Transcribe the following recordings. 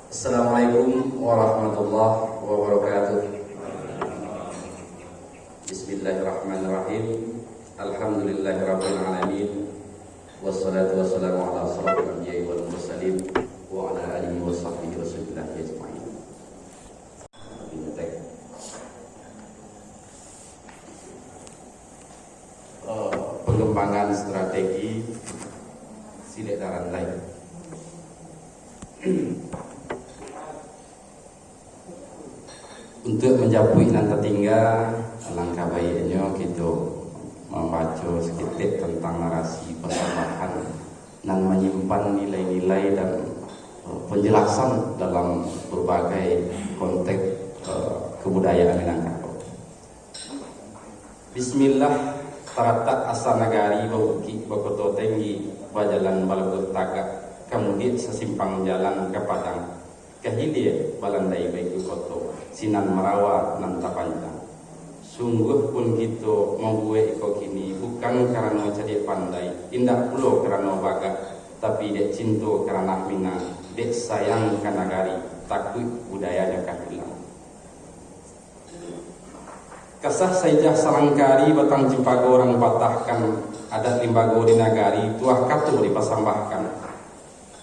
Assalamualaikum warahmatullahi wabarakatuh. Bismillahirrahmanirrahim. Alhamdulillahirabbil alamin. Wassalatu wassalamu ala asyrofil anbiya'i wal mursalin wa ala alihi washabbihi wasallam ajma'in. Pengembangan strategi Silek Daran Lain. Untuk menjapui nan tertinggal, alangkah baiknya kita membaca sedikit tentang narasi persembahan dan menyimpan nilai-nilai dan penjelasan dalam berbagai konteks kebudayaan Minangkabau. Bismillah, taratak asa nagari bauki bakoto tinggi bajalan balagut tagak kemudian sesimpang jalan ke padang kehilir balandai baik koto sinan merawa nan tapanjang. Sungguh pun kita membuat iko kini bukan karena jadi pandai, indah pulo karena baga, tapi dek cinta karena minang, dek sayang karena nagari, takut budayanya kahilang. Kasah saja sarangkari batang cimpago orang patahkan, adat limbago di nagari, tuah katu dipasambahkan.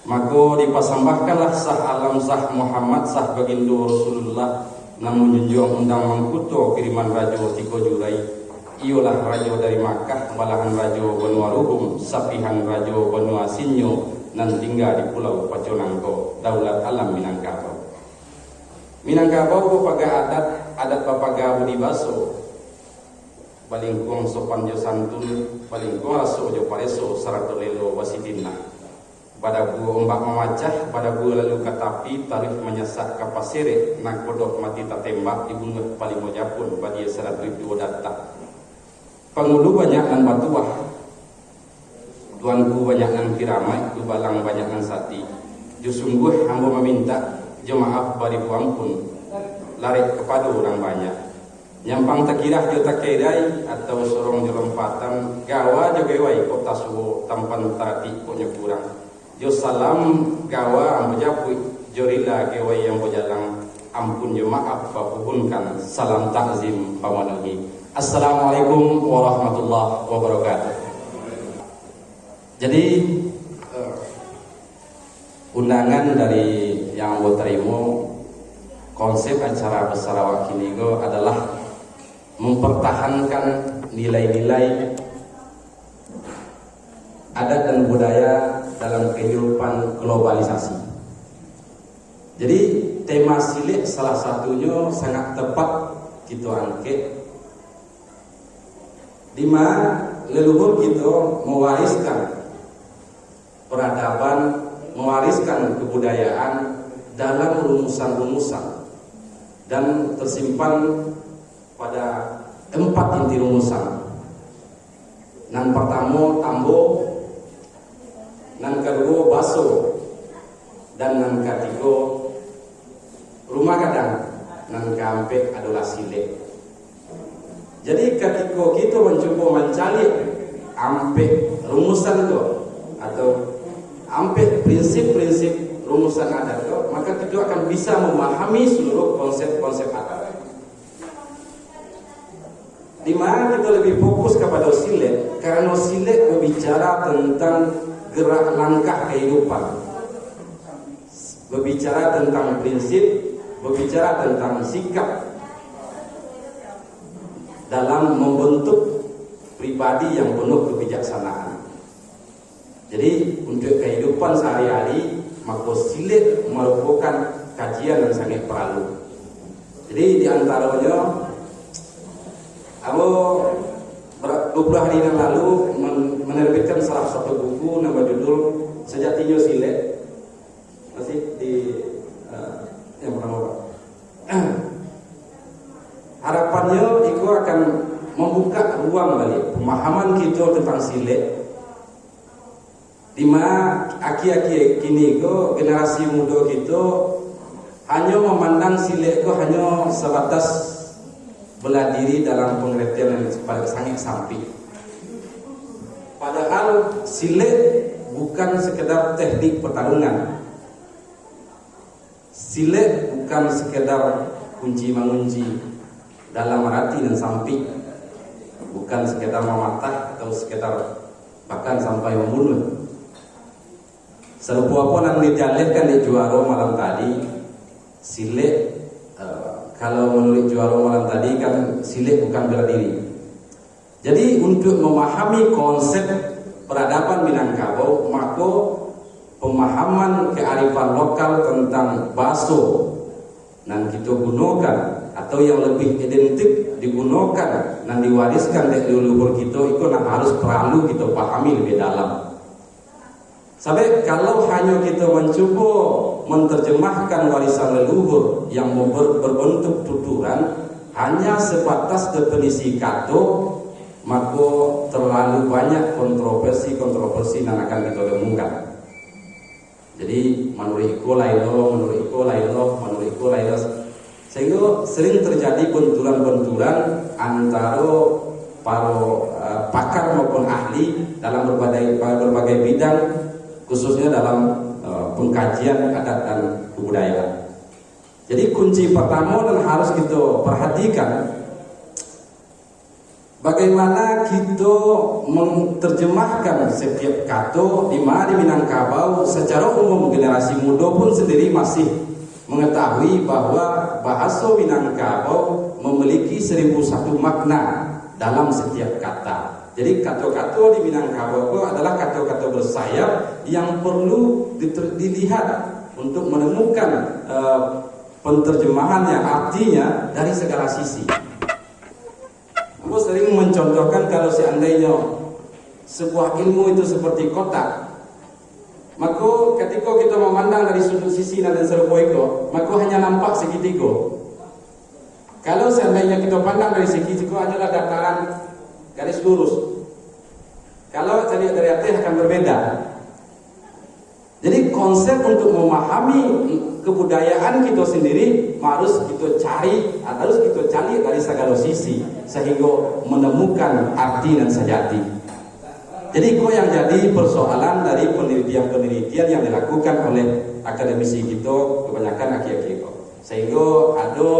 Maka dipasambahkanlah sah alam sah Muhammad sah baginda Rasulullah, namun junjung undang mangkuto kiriman rajo tiko jurai. Iolah rajo dari Makkah, balahan rajo benua ruhum, sapihan rajo benua sinyo, nan tinggal di pulau Paconangko, daulat alam Minangkabau. Minangkabau paga adat papaga budi baso, balingkong sopan jo santun, balingkong aso jo pareso, sarato lelo wasidina. Pada gua ombak memacah, pada gua lalu katapi, tarif menyesak kapasire, nak kodok mati tak tembak, dibunuh paling mojapun, bagi sarat ribu data. Pengulu banyak nan batuah, tuanku banyak nan kiramai, ku balang banyak nan sati. Jo sungguh hamba meminta, jo maaf bari ampun, larik kepada orang banyak. Nyampang takirah jo takirai, atau sorong jo lompatan, gawa jo gewai, kota suwo, tampan tarati, koknya kurang. Jo salam gawa ambo japui jorila gewai yang bojalang ampun jo maaf bapuhunkan salam takzim pamanuhi. Assalamualaikum warahmatullahi wabarakatuh. Jadi undangan dari yang ambo terima, konsep acara Besarawak ini adalah mempertahankan nilai-nilai adat dan budaya dalam kehidupan globalisasi. Jadi tema Silek salah satunya sangat tepat kita angkat, di mana leluhur kita mewariskan peradaban, mewariskan kebudayaan dalam rumusan-rumusan dan tersimpan pada 4 inti rumusan. Yang pertama tambo, yang kedua baso, dan yang ketiga rumah kadang, yang keempat adalah silek. Jadi ketika kita mencoba mencari ampe rumusan itu atau ampe prinsip-prinsip rumusan adat itu, maka kita akan bisa memahami seluruh konsep-konsep adat. Di mana kita lebih fokus kepada silek, karena silek berbicara tentang gerak langkah kehidupan, berbicara tentang prinsip, berbicara tentang sikap dalam membentuk pribadi yang penuh kebijaksanaan. Jadi untuk kehidupan sehari-hari, maka silek merupakan kajian yang sangat perlu. Jadi di antaranya, aku 20 hari yang lalu menerbitkan salah satu buku nama judul Sejatinya Silek, masih di yang pertama Pak. Harapannya itu akan membuka ruang balik pemahaman kita tentang silek, di mana aki-aki kini itu generasi muda kita hanya memandang silek itu hanya sebatas bela diri dalam pengertian yang sangat samping. Padahal silek bukan sekedar teknik pertarungan. Sile bukan sekedar kunci mengunci dalam arti dan sampai, bukan sekedar mematah atau sekedar bahkan sampai membunuh. Serupa pun yang dijalihkan di Juaro malam tadi, sile kalau menurut Juaro malam tadi kan sile bukan bela diri. Jadi untuk memahami konsep peradaban Minangkabau, maka pemahaman kearifan lokal tentang baso yang kita gunakan atau yang lebih identik digunakan dan diwariskan dari leluhur kita itu harus perlu kita pahami lebih dalam. Sampai kalau hanya kita mencoba menerjemahkan warisan leluhur yang berbentuk tuturan hanya sebatas definisi kata, maka terlalu banyak kontroversi yang akan kita temukan. Jadi menurut iku lailo, sehingga sering terjadi benturan-benturan antara para pakar maupun ahli dalam berbagai bidang, khususnya dalam pengkajian adat dan kebudayaan. Jadi kunci pertama yang harus kita perhatikan, bagaimana kita menerjemahkan setiap kata di mana di Minangkabau. Secara umum generasi muda pun sendiri masih mengetahui bahwa bahasa Minangkabau memiliki 1001 makna dalam setiap kata. Jadi kata-kata di Minangkabau adalah kata-kata bersayap yang perlu dilihat untuk menemukan penterjemahan yang artinya dari segala sisi. Aku sering mencontohkan kalau seandainya sebuah ilmu itu seperti kotak, maka ketika kita memandang dari sudut sisi dan serupa itu, maka hanya nampak segitiga. Kalau seandainya kita pandang dari segitiga adalah dataran garis lurus. Kalau saya lihat dari atas akan berbeda. Jadi konsep untuk memahami kebudayaan kita sendiri harus kita cari dari segala sisi sehingga menemukan arti dan sejati. Jadi itu yang jadi persoalan dari penelitian-penelitian yang dilakukan oleh akademisi kita, kebanyakan aki-aki itu. Sehingga ada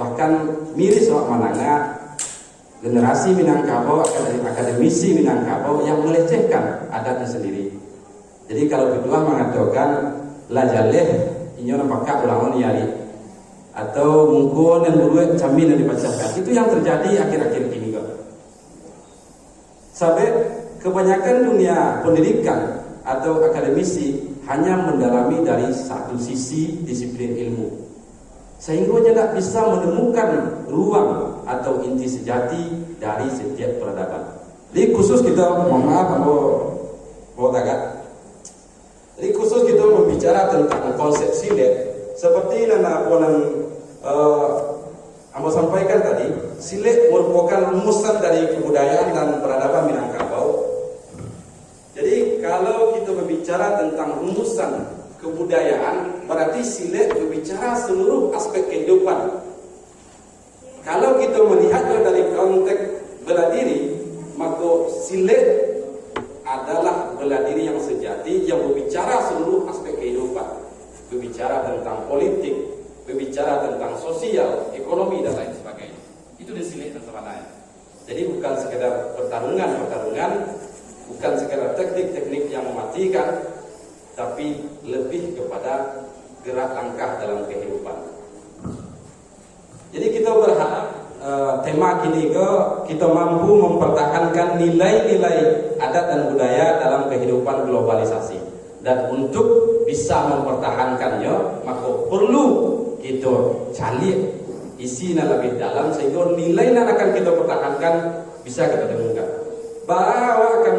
bahkan miris orang mananga generasi Minangkabau, akademisi Minangkabau yang melecehkan adatnya sendiri. Jadi kalau kedua mengatakan lajaleh inyo nampaknya ulangan yari atau mungkin yang dulu camin yang dibacakan, itu yang terjadi akhir-akhir ini kok. Sampai kebanyakan dunia pendidikan atau akademisi hanya mendalami dari satu sisi disiplin ilmu, sehingga tidak bisa menemukan ruang atau inti sejati dari setiap peradaban. Jadi khusus kita Jadi khusus kita membicara tentang konsep silet, seperti yang Amba sampaikan tadi, silet merupakan rumusan dari kebudayaan dan peradaban Minangkabau. Jadi kalau kita berbicara tentang rumusan kebudayaan, berarti silet berbicara seluruh aspek kehidupan. Kalau kita melihatnya dari konteks bela diri, maka silet adalah bela diri yang sejati yang berbicara seluruh aspek kehidupan, berbicara tentang politik, berbicara tentang sosial, ekonomi dan lain sebagainya. Itu disilet sebenarnya. Jadi bukan sekedar pertarungan, bukan sekedar teknik-teknik yang mematikan, tapi lebih kepada gerak langkah dalam kehidupan. Jadi kita berharap tema kini kita mampu mempertahankan nilai-nilai adat dan budaya dalam kehidupan globalisasi. Dan untuk bisa mempertahankannya, maka perlu kita cari isinya lebih dalam sehingga nilai yang akan kita pertahankan bisa kita temukan. Bahwa akan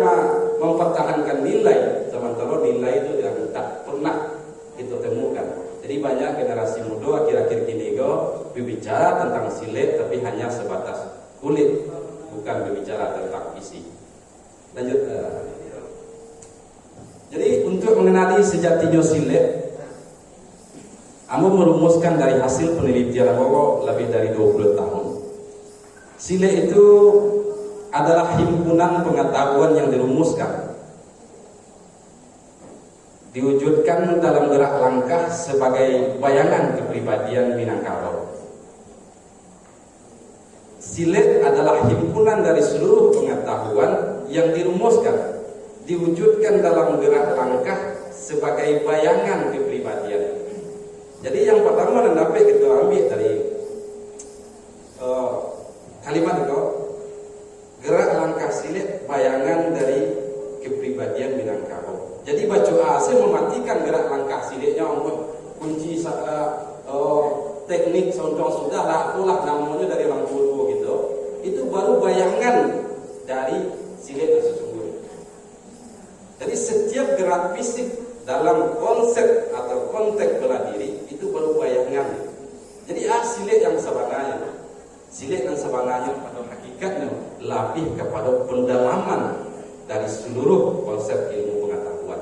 mempertahankan nilai, sementara nilai itu tidak pernah kita temukan. Jadi banyak generasi muda akhir-akhir ini berbicara tentang silet tapi hanya sebatas kulit, bukan berbicara tentang isi. Lanjut. Jadi untuk mengenali sejatinya silet, Amba merumuskan dari hasil penelitian Amba lebih dari 20 tahun. Silet itu adalah himpunan pengetahuan yang dirumuskan diwujudkan dalam gerak langkah sebagai bayangan kepribadian Minangkabau. Silet adalah himpunan dari seluruh pengetahuan yang dirumuskan, diwujudkan dalam gerak langkah sebagai bayangan kepribadian. Jadi yang pertama yang dapat kita ambil dari kalimat itu, gerak langkah silet bayangan dari kepribadian Minangkabau. Jadi baca asal mematikan gerak langkah siletnya, kunci teknik contoh sudah lah, itulah namanya dari orang tua gitu. Itu baru bayangan dari silet sesungguhnya. Jadi setiap gerak fisik dalam konsep atau konteks bela diri itu baru bayangan. Jadi silet yang sebenarnya, silet yang sebenarnya pada hakikatnya lebih kepada pendalaman dari seluruh konsep ilmu pengetahuan.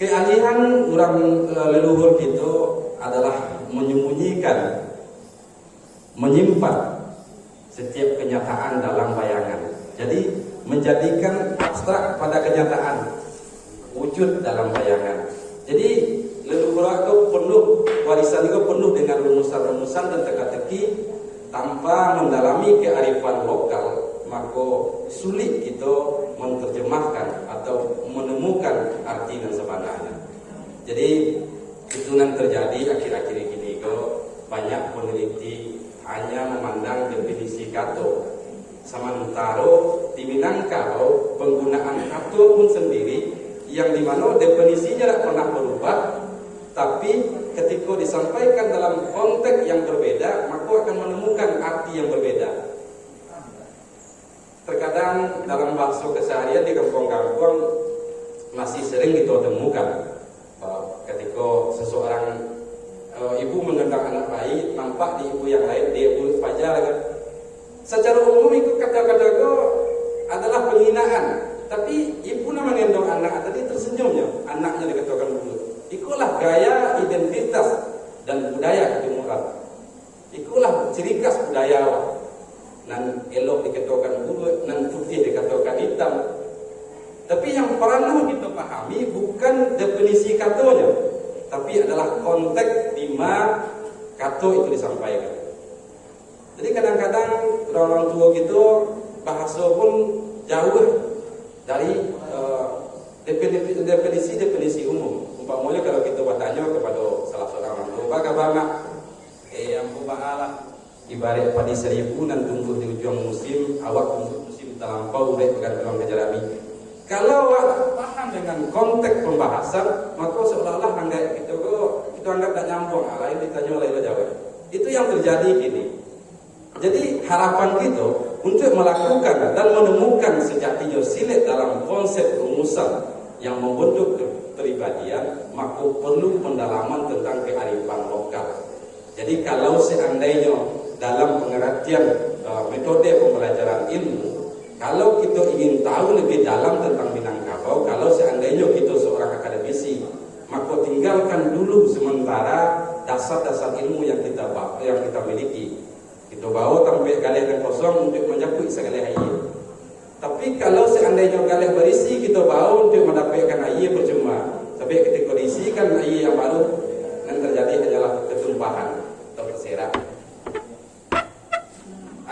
Keahlian orang leluhur itu adalah menyembunyikan, menyimpan setiap kenyataan dalam bayangan. Jadi menjadikan abstrak pada kenyataan, wujud dalam bayangan. Jadi leluhur itu penuh, warisan itu penuh dengan rumusan-rumusan dan teka-teki. Tanpa mendalami kearifan lokal, maka sulit itu menerjemahkan atau menemukan arti dan sebenarnya. Jadi itu yang terjadi akhir-akhir ini banyak peneliti hanya memandang definisi kato. Sementara di Minangkabau penggunaan kato pun sendiri yang dimana definisinya tidak pernah berubah, tapi ketika disampaikan dalam konteks yang berbeda, maka akan menemukan arti yang berbeda. Terkadang dalam bahasa keseharian di kampung-kampung masih sering kita temukan ketika seseorang ibu menggendang anak bayi, nampak di ibu yang lain dia ibu fajar kan. Secara umum itu kata-kata itu adalah penghinaan, tapi ibu nama menggendong anak tadi tersenyumnya, anaknya dikatakan dulu. Ikulah gaya identitas dan budaya ketimuran. Ikulah ciri khas budaya. Nan elok dikatakan bulu, nan putih dikatakan hitam. Tapi yang perlu kita pahami bukan definisi katonya, tapi adalah konteks di mana kato itu disampaikan. Jadi kadang-kadang orang tua gitu bahasa pun jauh dari definisi umum. Umpamanya kalau kita bertanya kepada salah seorang orang tua, bagaimana ampu ba'alah ibarat padi seribu dan tumbuh di ujung musim, awak tumbuh musim terlampau urek pegang pegang kejarabi. Kalau awak paham dengan konteks pembahasan, maka seolah-olah anggap kita anggap tak nyambung, lain ditanya lain jawab. Itu yang terjadi gini. Jadi harapan kita untuk melakukan dan menemukan sejatinya silet dalam konsep rumusan yang membentuk kepribadian, maka perlu pendalaman tentang kearifan lokal. Jadi kalau seandainya dalam pengertian metode pembelajaran ilmu, kalau kita ingin tahu lebih dalam tentang Minangkabau, kalau seandainya kita seorang akademisi, maka tinggalkan dulu sementara dasar-dasar ilmu yang kita miliki. Kita bawa tampil galih dan kosong untuk menyapui segala air. Tapi kalau seandainya galih berisi, kita bawa untuk mendapatkan air percuma. Tapi ketika diisikan air yang baru, yang terjadi hanyalah ketumpahan atau terserak.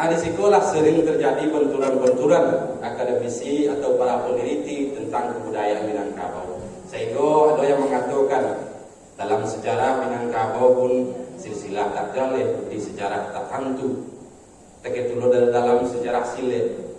Di sekolah sering terjadi benturan-benturan akademisi atau para peneliti tentang kebudayaan Minangkabau. Sehingga ada yang mengatakan dalam sejarah Minangkabau pun silsilah tak jaleh di sejarah tak hantu. Teketulu dalam sejarah silet.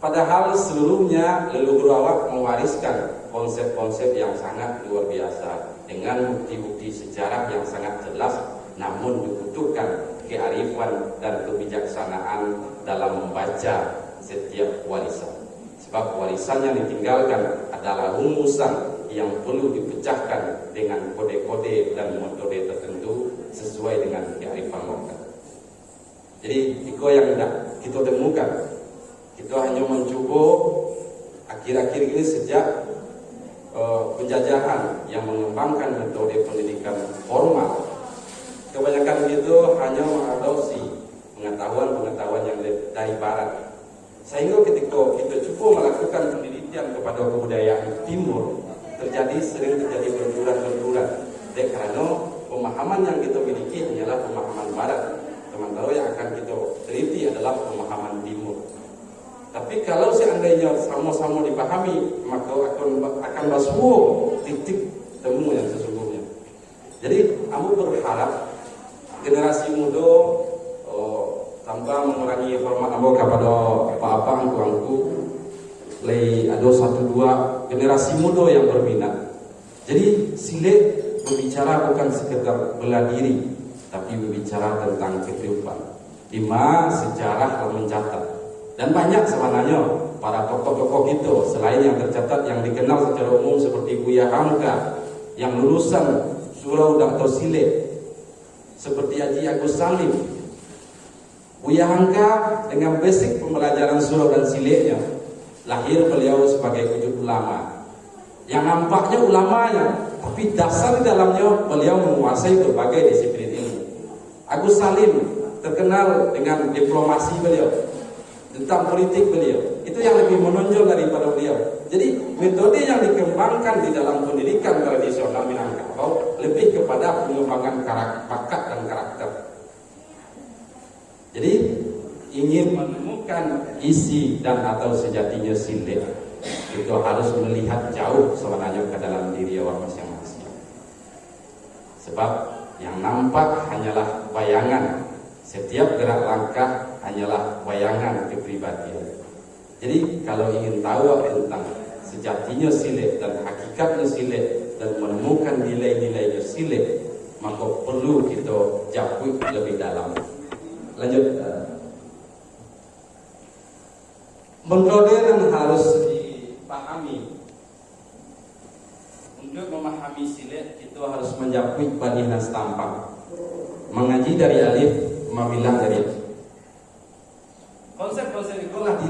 Padahal seluruhnya leluhur awak mewariskan konsep-konsep yang sangat luar biasa dengan bukti-bukti sejarah yang sangat jelas, namun dibutuhkan kearifan dan kebijaksanaan dalam membaca setiap warisan. Sebab warisan yang ditinggalkan adalah rumusan yang perlu dipecahkan dengan kode-kode dan metode tertentu sesuai dengan kearifan lokal. Jadi itu yang kita temukan. Kita hanya mencoba akhir-akhir ini sejak penjajahan yang mengembangkan metode pendidikan formal. Kebanyakan itu hanya mengadopsi pengetahuan-pengetahuan yang dari barat. Sehingga ketika kita coba melakukan penelitian kepada kebudayaan timur, sering terjadi benturan-benturan. Karena pemahaman yang kita miliki hanyalah pemahaman barat, sementara yang akan kita teliti adalah pemahaman timur. Tapi kalau seandainya sama-sama dipahami, maka akan bersuhu titik temu yang sesungguhnya. Jadi, aku berharap generasi muda tanpa mengurangi hormat aku kepada apa-apa angku-angku, ada satu dua generasi muda yang berminat. Jadi silet berbicara bukan sekedar bela diri, tapi berbicara tentang kehidupan. Di mana sejarah mencatat. Dan banyak sebenarnya para tokoh-tokoh itu selain yang tercatat yang dikenal secara umum seperti Buya Hamka yang lulusan surau atau silet, seperti Haji Agus Salim. Buya Hamka dengan basic pembelajaran surau dan siletnya, lahir beliau sebagai wujud ulama. Yang nampaknya ulamanya, tapi dasar di dalamnya beliau menguasai berbagai disiplin ilmu. Agus Salim terkenal dengan diplomasi beliau, tentang politik beliau. Itu yang lebih menonjol daripada beliau. Jadi metode yang dikembangkan di dalam pendidikan tradisional Minangkabau lebih kepada pengembangan bakat dan karakter. Jadi ingin menemukan isi dan atau sejatinya silet, itu harus melihat jauh sebenarnya ke dalam diri orang masing-masing. Sebab yang nampak hanyalah bayangan, setiap gerak langkah hanyalah bayangan kepribadian. Jadi kalau ingin tahu tentang sejatinya silet dan hakikatnya silet dan menemukan nilai-nilainya silet, maka perlu kita jauh lebih dalam. Lanjut. Modern harus dipahami. Untuk memahami silet itu harus menjapui banihan setampang, mengaji dari alif, memilah dari alif. Konsep-konsep itulah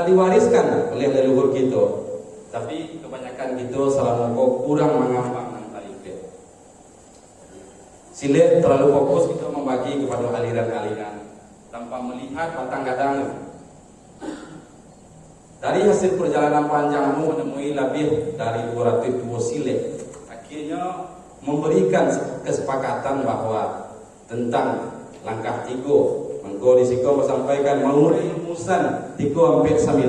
diwariskan oleh leluhur kita. Tapi kebanyakan kita selama kurang mengambang dan tarikh. Silet terlalu fokus kita membagi kepada aliran-aliran tanpa melihat batang gadangnya. Dari hasil perjalanan panjangmu menemui lebih dari 202 silet, akhirnya memberikan kesepakatan bahwa tentang langkah 3 mengko disiko sampaikan mauri musan 3-9.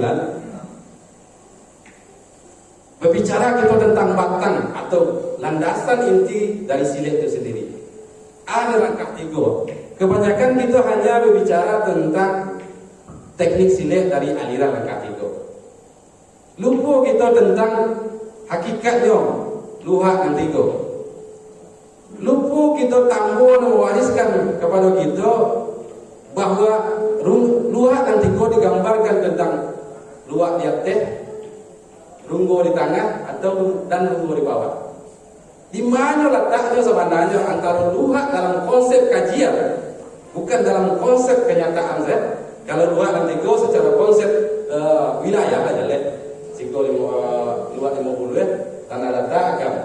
Berbicara kita tentang batang atau landasan inti dari silet itu sendiri. Ada langkah 3. Kebanyakan kita hanya berbicara tentang teknik silet dari aliran langkah 3. Lupa kita tentang hakikatnya luhak dan 3. Lupa kita tambah mewariskan kepada kita bahwa luhak dan 3 digambarkan tentang luhak di atas, runggo di tengah dan runggo di bawah. Di mana letaknya sebenarnya antara luhak dalam konsep kajian, bukan dalam konsep kenyataan saya. Kalau luhak dan 3 secara konsep wilayah aja leh. Siko luhak 50 tanah letak agama.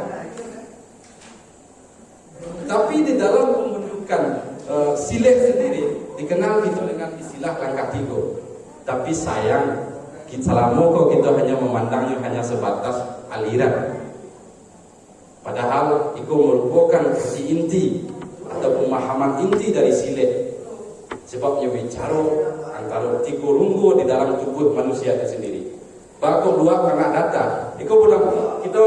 Tapi di dalam pembentukan silet sendiri dikenal kita dengan istilah langkah 3. Tapi sayang selama kita hanya memandangnya hanya sebatas aliran. Padahal itu merupakan fungsi inti atau pemahaman inti dari silet. Sebabnya bicara antara 3 runggo di dalam tubuh manusia itu sendiri. Bahkan 2 karena data. Itu belum kita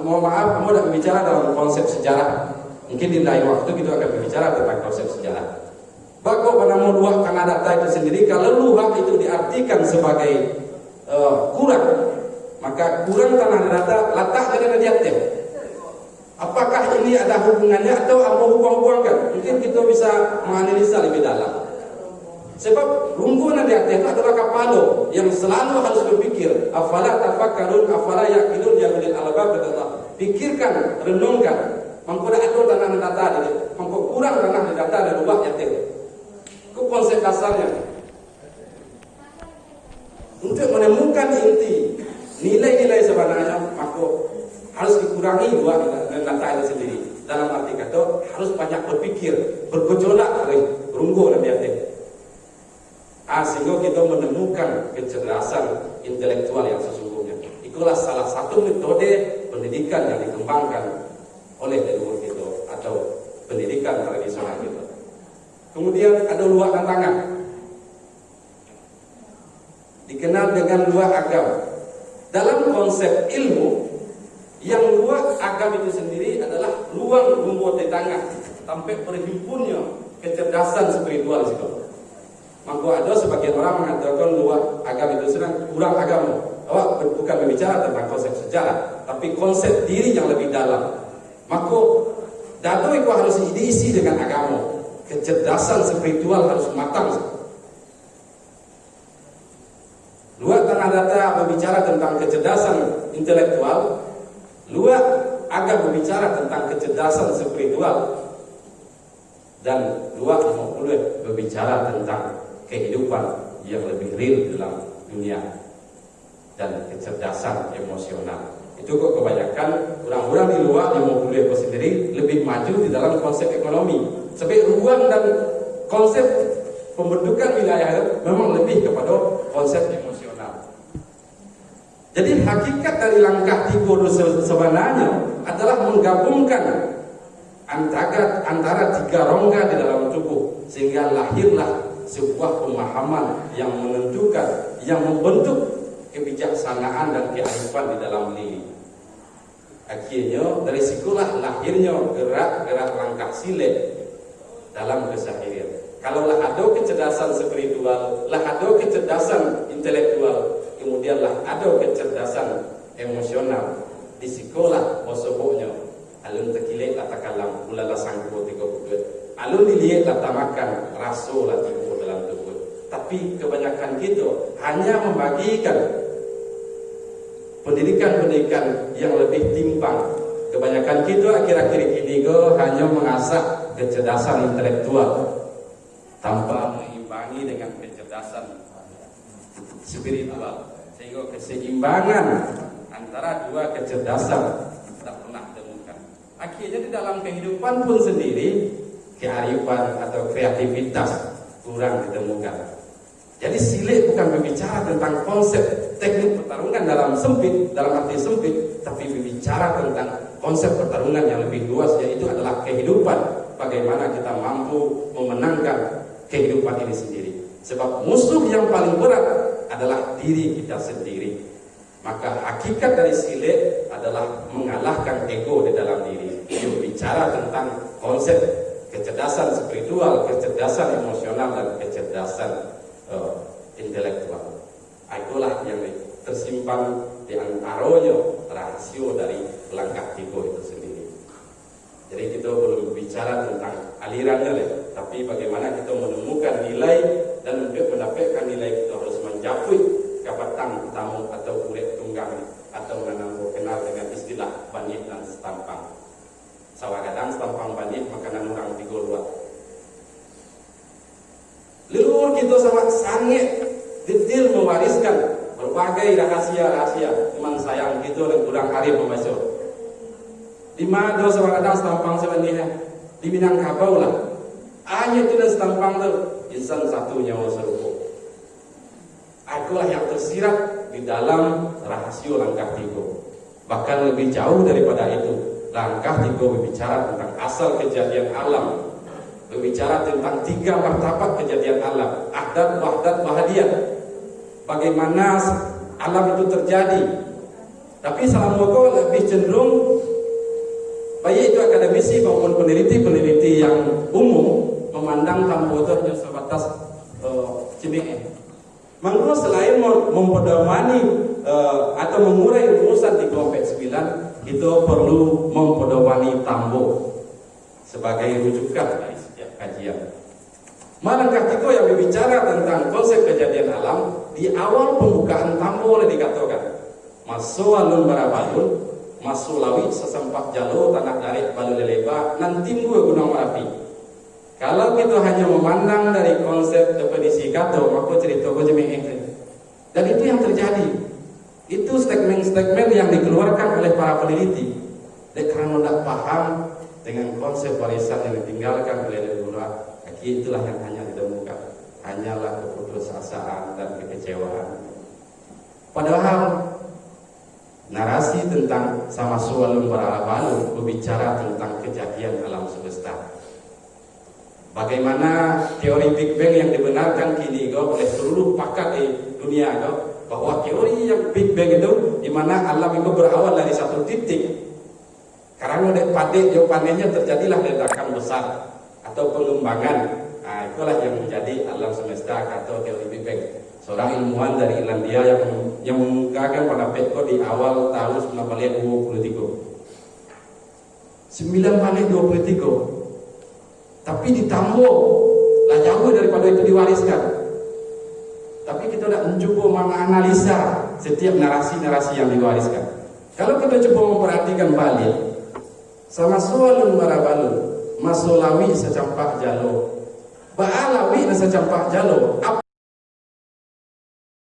mohon maaf, kamu tidak berbicara dalam konsep sejarah. Mungkin di lain waktu kita akan berbicara tentang konsep sejarah. Bahkan pada mau 2 karena data itu sendiri, kalau luhak itu diartikan sebagai kurang, maka kurang tanah data letaknya di atas. Apakah ini ada hubungannya atau apa hubung-hubungkan? Mungkin kita bisa menganalisa lebih dalam. Sebab rungguan di atas itu adalah kapalo yang selalu harus berpikir. Afala tafakkarun, afala yaqilun ya ulil albab, kata Allah. Pikirkan, renungkan. Mangko ada tanah data ini, mangko kurang tanah di data dan ubah atas. Itu konsep dasarnya. Untuk menemukan inti nilai-nilai sebenarnya, maka harus dikurangi 2 data itu sendiri. Dalam arti kata harus banyak berpikir, bergejolak dari runggo dan atas. Sehingga kita menemukan kecerdasan intelektual yang sesungguhnya. Itulah salah satu metode pendidikan yang dikembangkan oleh leluhur kita atau pendidikan tradisional kita. Kemudian ada luar tantangan, dikenal dengan luar agam. Dalam konsep ilmu, yang luar agam itu sendiri adalah ruang rumput di tangan sampai berhimpunnya kecerdasan spiritual itu. Maka ada sebagian orang mengatakan luar agam itu sedang kurang agama. Awak bukan berbicara tentang konsep sejarah, tapi konsep diri yang lebih dalam. Maka dado itu harus diisi dengan agama. Kecerdasan spiritual harus matang. Luar tanah data berbicara tentang kecerdasan intelektual, luar agak berbicara tentang kecerdasan spiritual, dan luar boleh berbicara tentang kehidupan yang lebih real dalam dunia dan kecerdasan emosional. Itu kok kebanyakan orang-orang di luar yang mau kuliah sendiri lebih maju di dalam konsep ekonomi. Sebab ruang dan konsep pembentukan wilayah memang lebih kepada konsep emosional. Jadi hakikat dari langkah tiga sebenarnya adalah menggabungkan antara tiga rongga di dalam tubuh, sehingga lahirlah sebuah pemahaman yang menentukan, yang membentuk kebijaksanaan dan kearifan di dalam diri. Akhirnya dari situlah lahirnya gerak-gerak langkah silek dalam keseharian. Kalau lah ada kecerdasan spiritual, lah ada kecerdasan intelektual, kemudianlah ada kecerdasan emosional di sekolah bosoknya. Alun terkilek lah takalam, ulala sangko tiga bulan. Alun dilihat lah tamakan, rasul lah tiga dalam tubuh. Tapi kebanyakan kita hanya membagikan pendidikan-pendidikan yang lebih timpang. Kebanyakan kita akhir-akhir ini hanya mengasah kecerdasan intelektual tanpa mengimbangi dengan kecerdasan spiritual, sehingga keseimbangan antara dua kecerdasan tak pernah temukan. Akhirnya di dalam kehidupan pun sendiri kearifan atau kreativitas kurang ditemukan. Jadi silik bukan berbicara tentang konsep teknik pertarungan dalam arti sempit, tapi berbicara tentang konsep pertarungan yang lebih luas, yaitu adalah kehidupan. Bagaimana kita mampu memenangkan kehidupan ini sendiri. Sebab musuh yang paling berat adalah diri kita sendiri. Maka hakikat dari silik adalah mengalahkan ego di dalam diri. Dia bicara tentang konsep kecerdasan spiritual, kecerdasan emosional, dan kecerdasan intelektual. Itulah yang tersimpan di antaranya rahasia dari langkah tiga itu sendiri. Jadi kita belum bicara tentang alirannya, tapi bagaimana kita menemukan nilai, dan untuk mendapatkan nilai kita harus menjapui kapatang tamu atau kulit tunggang, atau menanam kenal dengan istilah banyak dan setampang. Sawagadang setampang banyak makanan orang tiga luar. Leluhur kita sangat sangat detail mewariskan berbagai rahasia-rahasia. Teman sayang kita dan kurang hari membaca. Di mana sawagadang setampang sebenarnya di Minangkabau lah. Hanya itu dan setampang tu insan satu nyawa serupa. Akulah yang tersirat di dalam rahasia langkah tiga. Bahkan lebih jauh daripada itu, langkah tiga berbicara tentang asal kejadian alam, berbicara tentang tiga martabat kejadian alam, ahdat, wahdat, wahadiyat. Bagaimana alam itu terjadi. Tapi salam moga lebih cenderung, baik itu akademisi maupun peneliti-peneliti yang umum, memandang tanpa hanya sebatas cimeng. Maka selain mempedomani atau mengurai rumusan di kelompok 9, kita perlu mempedomani tambo sebagai rujukan dari setiap kajian. Malangkah kita yang berbicara tentang konsep kejadian alam, di awal pembukaan tambo oleh dikatakan masuk alun barabalun, masuk lawi sesempat jalur tanah darik balu leleba nanti gue gunung Merapi. Kalau kita hanya memandang dari konsep definisi kata, maka cerita gue cemeng. Dan itu yang terjadi. Itu statement-statement yang dikeluarkan oleh para peneliti. Dan karena tidak paham dengan konsep warisan yang ditinggalkan oleh leluhur, itulah yang hanya ditemukan. Hanyalah keputusasaan dan kekecewaan. Padahal narasi tentang sama sualun barabalu berbicara tentang kejadian alam semesta. Bagaimana teori Big Bang yang dibenarkan kini oleh seluruh pakar di dunia bahwa teori yang Big Bang itu di mana alam itu berawal dari satu titik. Karena oleh pada jawabannya terjadilah ledakan besar atau pengembangan. Nah, itulah yang menjadi alam semesta atau teori Big Bang. Seorang ilmuwan dari Irlandia yang mengungkapkan pada Petko di awal tahun 1923. Tapi ditambah lah jauh daripada itu diwariskan. Tapi kita tidak mencoba menganalisa setiap narasi-narasi yang diwariskan. Kalau kita coba memperhatikan balik, sama soalun marabalu, masulawi secampak jalo, baalawi secampak jalo.